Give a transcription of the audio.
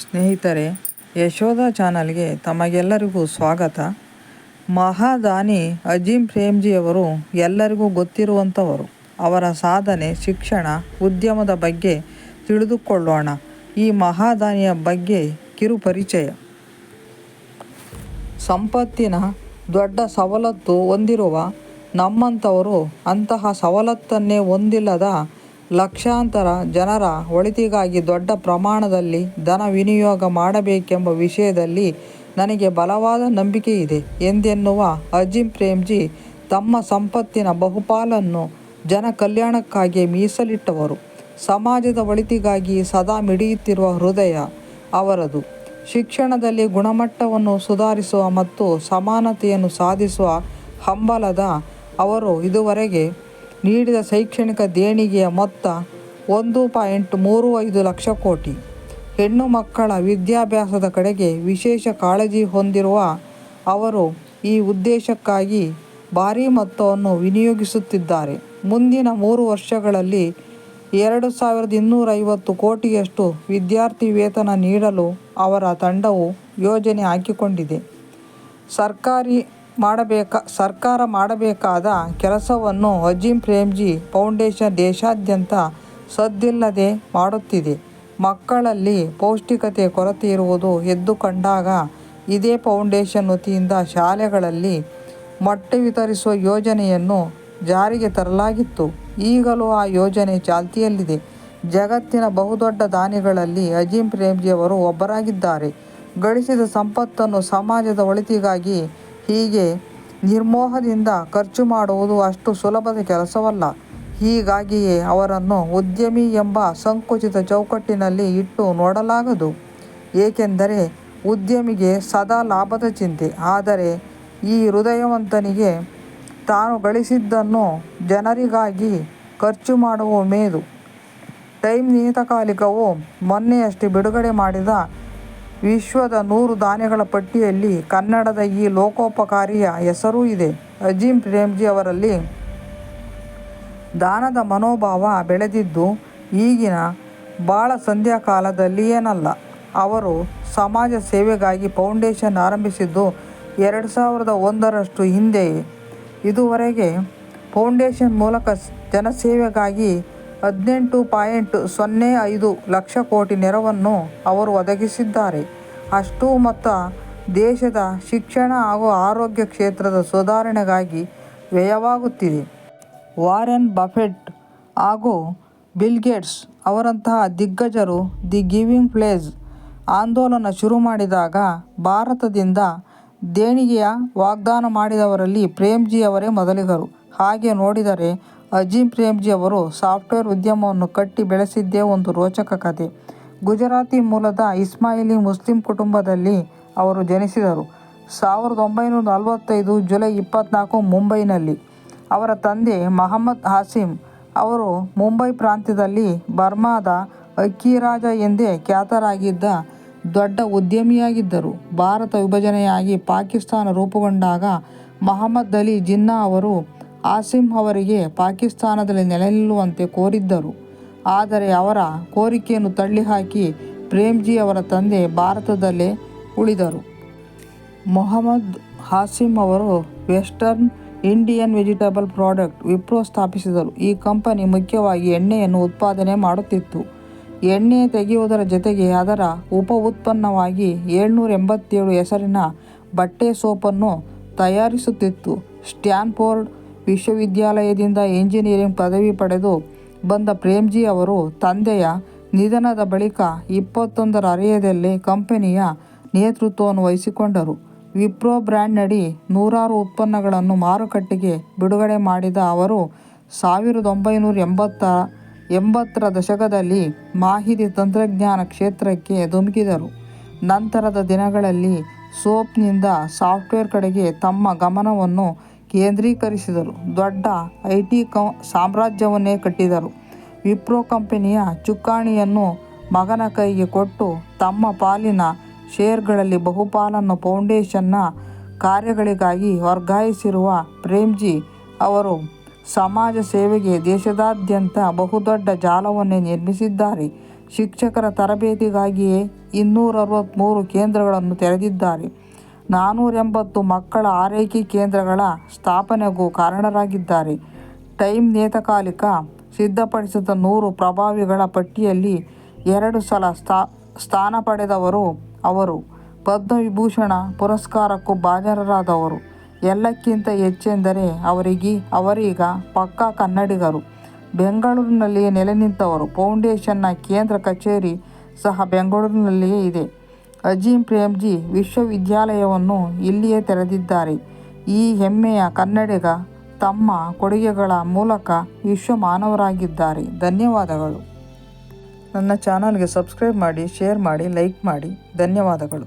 ಸ್ನೇಹಿತರೆ, ಯಶೋಧ ಚಾನಲ್ಗೆ ತಮಗೆಲ್ಲರಿಗೂ ಸ್ವಾಗತ. ಮಹಾದಾನಿ ಅಜೀಂ ಪ್ರೇಮ್ಜಿಯವರು ಎಲ್ಲರಿಗೂ ಗೊತ್ತಿರುವಂಥವರು. ಅವರ ಸಾಧನೆ, ಶಿಕ್ಷಣ, ಉದ್ಯಮದ ಬಗ್ಗೆ ತಿಳಿದುಕೊಳ್ಳೋಣ. ಈ ಮಹಾದಾನಿಯ ಬಗ್ಗೆ ಕಿರು ಪರಿಚಯ. ಸಂಪತ್ತಿನ ದೊಡ್ಡ ಸವಲತ್ತು ಹೊಂದಿರುವ ನಮ್ಮಂಥವರು ಅಂತಹ ಸವಲತ್ತನ್ನೇ ಹೊಂದಿಲ್ಲದ ಲಕ್ಷಾಂತರ ಜನರ ಒಳಿತಿಗಾಗಿ ದೊಡ್ಡ ಪ್ರಮಾಣದಲ್ಲಿ ಧನ ವಿನಿಯೋಗ ಮಾಡಬೇಕೆಂಬ ವಿಷಯದಲ್ಲಿ ನನಗೆ ಬಲವಾದ ನಂಬಿಕೆ ಇದೆ ಎಂದೆನ್ನುವ ಅಜೀಂ ಪ್ರೇಮ್ಜಿ ತಮ್ಮ ಸಂಪತ್ತಿನ ಬಹುಪಾಲನ್ನು ಜನ ಕಲ್ಯಾಣಕ್ಕಾಗಿ ಮೀಸಲಿಟ್ಟವರು. ಸಮಾಜದ ಒಳಿತಿಗಾಗಿ ಸದಾ ಮಿಡಿಯುತ್ತಿರುವ ಹೃದಯ ಅವರದು. ಶಿಕ್ಷಣದಲ್ಲಿ ಗುಣಮಟ್ಟವನ್ನು ಸುಧಾರಿಸುವ ಮತ್ತು ಸಮಾನತೆಯನ್ನು ಸಾಧಿಸುವ ಹಂಬಲದ ಅವರು ಇದುವರೆಗೆ ನೀಡಿದ ಶೈಕ್ಷಣಿಕ ದೇಣಿಗೆಯ ಮೊತ್ತ 1.35 ಲಕ್ಷ ಕೋಟಿ. ಹೆಣ್ಣು ಮಕ್ಕಳ ವಿದ್ಯಾಭ್ಯಾಸದ ಕಡೆಗೆ ವಿಶೇಷ ಕಾಳಜಿ ಹೊಂದಿರುವ ಅವರು ಈ ಉದ್ದೇಶಕ್ಕಾಗಿ ಭಾರೀ ಮೊತ್ತವನ್ನು ವಿನಿಯೋಗಿಸುತ್ತಿದ್ದಾರೆ. ಮುಂದಿನ 3 ವರ್ಷಗಳಲ್ಲಿ 2250 ಕೋಟಿಯಷ್ಟು ವಿದ್ಯಾರ್ಥಿ ವೇತನ ನೀಡಲು ಅವರ ತಂಡವು ಯೋಜನೆ ಹಾಕಿಕೊಂಡಿದೆ. ಸರ್ಕಾರ ಮಾಡಬೇಕಾದ ಕೆಲಸವನ್ನು ಅಜೀಂ ಪ್ರೇಮ್ಜಿ ಫೌಂಡೇಶನ್ ದೇಶಾದ್ಯಂತ ಸದ್ದಿಲ್ಲದೆ ಮಾಡುತ್ತಿದೆ. ಮಕ್ಕಳಲ್ಲಿ ಪೌಷ್ಟಿಕತೆ ಕೊರತೆ ಇರುವುದು ಎದ್ದು ಕಂಡಾಗ ಇದೇ ಫೌಂಡೇಶನ್ ವತಿಯಿಂದ ಶಾಲೆಗಳಲ್ಲಿ ಮೊಟ್ಟೆ ವಿತರಿಸುವ ಯೋಜನೆಯನ್ನು ಜಾರಿಗೆ ತರಲಾಗಿತ್ತು. ಈಗಲೂ ಆ ಯೋಜನೆ ಚಾಲ್ತಿಯಲ್ಲಿದೆ. ಜಗತ್ತಿನ ಬಹುದೊಡ್ಡ ದಾನಿಗಳಲ್ಲಿ ಅಜೀಂ ಪ್ರೇಮ್ಜಿಯವರು ಒಬ್ಬರಾಗಿದ್ದಾರೆ. ಗಳಿಸಿದ ಸಂಪತ್ತನ್ನು ಸಮಾಜದ ಒಳಿತಿಗಾಗಿ ಹೀಗೆ ನಿರ್ಮೋಹದಿಂದ ಖರ್ಚು ಮಾಡುವುದು ಅಷ್ಟು ಸುಲಭದ ಕೆಲಸವಲ್ಲ. ಹೀಗಾಗಿಯೇ ಅವರನ್ನು ಉದ್ಯಮಿ ಎಂಬ ಸಂಕುಚಿತ ಚೌಕಟ್ಟಿನಲ್ಲಿ ಇಟ್ಟು ನೋಡಲಾಗದು. ಏಕೆಂದರೆ ಉದ್ಯಮಿಗೆ ಸದಾ ಲಾಭದ ಚಿಂತೆ. ಆದರೆ ಈ ಹೃದಯವಂತನಿಗೆ ತಾನು ಗಳಿಸಿದ್ದನ್ನು ಜನರಿಗಾಗಿ ಖರ್ಚು ಮಾಡುವ ಮೇದು. ಟೈಮ್ ನಿಯತಕಾಲಿಕವು ಮೊನ್ನೆಯಷ್ಟೇ ಬಿಡುಗಡೆ ಮಾಡಿದ ವಿಶ್ವದ 100 ದಾನಿಗಳ ಪಟ್ಟಿಯಲ್ಲಿ ಕನ್ನಡದ ಈ ಲೋಕೋಪಕಾರಿಯ ಹೆಸರೂ ಇದೆ. ಅಜೀಂ ಪ್ರೇಮ್ಜಿ ಅವರಲ್ಲಿ ದಾನದ ಮನೋಭಾವ ಬೆಳೆದಿದ್ದು ಈಗಿನ ಬಾಳ ಸಂಧ್ಯಾ ಕಾಲದಲ್ಲಿ ಏನಲ್ಲ. ಅವರು ಸಮಾಜ ಸೇವೆಗಾಗಿ ಫೌಂಡೇಶನ್ ಆರಂಭಿಸಿದ್ದು 2001 ಹಿಂದೆಯೇ. ಇದುವರೆಗೆ ಫೌಂಡೇಶನ್ ಮೂಲಕ ಜನಸೇವೆಗಾಗಿ 18.05 ಲಕ್ಷ ಕೋಟಿ ನೆರವನ್ನು ಅವರು ಒದಗಿಸಿದ್ದಾರೆ. ಅಷ್ಟೂ ಮೊತ್ತ ದೇಶದ ಶಿಕ್ಷಣ ಹಾಗೂ ಆರೋಗ್ಯ ಕ್ಷೇತ್ರದ ಸುಧಾರಣೆಗಾಗಿ ವ್ಯಯವಾಗುತ್ತಿದೆ. ವಾರೆನ್ ಬಫೆಟ್ ಹಾಗೂ ಬಿಲ್ ಗೇಟ್ಸ್ ಅವರಂತಹ ದಿಗ್ಗಜರು ದಿ ಗಿವಿಂಗ್ ಪ್ಲೇಸ್ ಆಂದೋಲನ ಶುರು ಮಾಡಿದಾಗ ಭಾರತದಿಂದ ದೇಣಿಗೆಯ ವಾಗ್ದಾನ ಮಾಡಿದವರಲ್ಲಿ ಪ್ರೇಮ್ಜಿಯವರೇ ಮೊದಲಿಗರು. ಹಾಗೆ ನೋಡಿದರೆ ಅಜೀಂ ಪ್ರೇಮ್ಜಿ ಅವರು ಸಾಫ್ಟ್ವೇರ್ ಉದ್ಯಮವನ್ನು ಕಟ್ಟಿ ಬೆಳೆಸಿದ್ದೇ ಒಂದು ರೋಚಕ ಕಥೆ. ಗುಜರಾತಿ ಮೂಲದ ಇಸ್ಮಾಯಿಲಿ ಮುಸ್ಲಿಂ ಕುಟುಂಬದಲ್ಲಿ ಅವರು ಜನಿಸಿದರು. 1945 ಜುಲೈ 24 ಮುಂಬೈನಲ್ಲಿ. ಅವರ ತಂದೆ ಮಹಮ್ಮದ್ ಹಾಸಿಂ ಅವರು ಮುಂಬೈ ಪ್ರಾಂತ್ಯದಲ್ಲಿ ಬರ್ಮಾದ ಅಕ್ಕಿರಾಜ ಎಂದೇ ಖ್ಯಾತರಾಗಿದ್ದ ದೊಡ್ಡ ಉದ್ಯಮಿಯಾಗಿದ್ದರು. ಭಾರತ ವಿಭಜನೆಯಾಗಿ ಪಾಕಿಸ್ತಾನ ರೂಪುಗೊಂಡಾಗ ಮಹಮ್ಮದ್ ಅಲಿ ಜಿನ್ನಾ ಅವರು ಹಾಸಿಂ ಅವರಿಗೆ ಪಾಕಿಸ್ತಾನದಲ್ಲಿ ನೆಲೆ ನಿಲ್ಲುವಂತೆ ಕೋರಿದ್ದರು. ಆದರೆ ಅವರ ಕೋರಿಕೆಯನ್ನು ತಳ್ಳಿಹಾಕಿ ಪ್ರೇಮ್ಜಿ ಅವರ ತಂದೆ ಭಾರತದಲ್ಲೇ ಉಳಿದರು. ಮೊಹಮ್ಮದ್ ಹಾಸಿಂ ಅವರು western Indian vegetable product Wipro ಸ್ಥಾಪಿಸಿದರು. ಈ ಕಂಪನಿ ಮುಖ್ಯವಾಗಿ ಎಣ್ಣೆಯನ್ನು ಉತ್ಪಾದನೆ ಮಾಡುತ್ತಿತ್ತು. ಎಣ್ಣೆ ತೆಗೆಯುವುದರ ಜೊತೆಗೆ ಅದರ ಉಪ ಉತ್ಪನ್ನವಾಗಿ 787 ಹೆಸರಿನ ಬಟ್ಟೆ ಸೋಪನ್ನು ತಯಾರಿಸುತ್ತಿತ್ತು. ಸ್ಟ್ಯಾನ್ಫೋರ್ಡ್ ವಿಶ್ವವಿದ್ಯಾಲಯದಿಂದ ಇಂಜಿನಿಯರಿಂಗ್ ಪದವಿ ಪಡೆದು ಬಂದ ಪ್ರೇಮ್ಜಿ ಅವರು ತಂದೆಯ ನಿಧನದ ಬಳಿಕ 21ರ ಹರೆಯದಲ್ಲೇ ಕಂಪನಿಯ ನೇತೃತ್ವವನ್ನು ವಹಿಸಿಕೊಂಡರು. ವಿಪ್ರೋ ಬ್ರ್ಯಾಂಡ್ನಡಿ ನೂರಾರು ಉತ್ಪನ್ನಗಳನ್ನು ಮಾರುಕಟ್ಟೆಗೆ ಬಿಡುಗಡೆ ಮಾಡಿದ ಅವರು 1980ರ ದಶಕದಲ್ಲಿ ಮಾಹಿತಿ ತಂತ್ರಜ್ಞಾನ ಕ್ಷೇತ್ರಕ್ಕೆ ಧುಮುಕಿದರು. ನಂತರದ ದಿನಗಳಲ್ಲಿ ಸೋಪ್ನಿಂದ ಸಾಫ್ಟ್ವೇರ್ ಕಡೆಗೆ ತಮ್ಮ ಗಮನವನ್ನು ಕೇಂದ್ರೀಕರಿಸಿದರು. ದೊಡ್ಡ ಐಟಿ ಸಾಮ್ರಾಜ್ಯವನ್ನೇ ಕಟ್ಟಿದರು. ವಿಪ್ರೋ ಕಂಪನಿಯ ಚುಕ್ಕಾಣಿಯನ್ನು ಮಗನ ಕೈಗೆ ಕೊಟ್ಟು ತಮ್ಮ ಪಾಲಿನ ಶೇರ್ಗಳಲ್ಲಿ ಬಹುಪಾಲನ್ನು ಫೌಂಡೇಶನ್ನ ಕಾರ್ಯಗಳಿಗಾಗಿ ವರ್ಗಾಯಿಸಿರುವ ಪ್ರೇಮ್ಜಿ ಅವರು ಸಮಾಜ ಸೇವೆಗೆ ದೇಶದಾದ್ಯಂತ ಬಹುದೊಡ್ಡ ಜಾಲವನ್ನೇ ನಿರ್ಮಿಸಿದ್ದಾರೆ. ಶಿಕ್ಷಕರ ತರಬೇತಿಗಾಗಿಯೇ 263 ಕೇಂದ್ರಗಳನ್ನು ತೆರೆದಿದ್ದಾರೆ. 480 ಮಕ್ಕಳ ಆರೈಕೆ ಕೇಂದ್ರಗಳ ಸ್ಥಾಪನೆಗೂ ಕಾರಣರಾಗಿದ್ದಾರೆ. ಟೈಮ್ ನಿಯತಕಾಲಿಕ ಸಿದ್ಧಪಡಿಸಿದ 100 ಪ್ರಭಾವಿಗಳ ಪಟ್ಟಿಯಲ್ಲಿ 2 ಸಲ ಸ್ಥಾನ ಪಡೆದವರು ಅವರು. ಪದ್ಮವಿಭೂಷಣ ಪುರಸ್ಕಾರಕ್ಕೂ ಭಾಜನರಾದವರು. ಎಲ್ಲಕ್ಕಿಂತ ಹೆಚ್ಚೆಂದರೆ ಅವರೀಗ ಪಕ್ಕಾ ಕನ್ನಡಿಗರು. ಬೆಂಗಳೂರಿನಲ್ಲಿಯೇ ನೆಲೆ ನಿಂತವರು. ಫೌಂಡೇಶನ್ನ ಕೇಂದ್ರ ಕಚೇರಿ ಸಹ ಬೆಂಗಳೂರಿನಲ್ಲಿಯೇ ಇದೆ. ಅಜೀಂ ಪ್ರೇಮ್ಜಿ ವಿಶ್ವವಿದ್ಯಾಲಯವನ್ನು ಇಲ್ಲಿಯೇ ತೆರೆದಿದ್ದಾರೆ. ಈ ಹೆಮ್ಮೆಯ ಕನ್ನಡಿಗ ತಮ್ಮ ಕೊಡುಗೆಗಳ ಮೂಲಕ ವಿಶ್ವಮಾನವರಾಗಿದ್ದಾರೆ. ಧನ್ಯವಾದಗಳು. ನನ್ನ ಚಾನಲ್ಗೆ ಸಬ್ಸ್ಕ್ರೈಬ್ ಮಾಡಿ, ಶೇರ್ ಮಾಡಿ, ಲೈಕ್ ಮಾಡಿ. ಧನ್ಯವಾದಗಳು.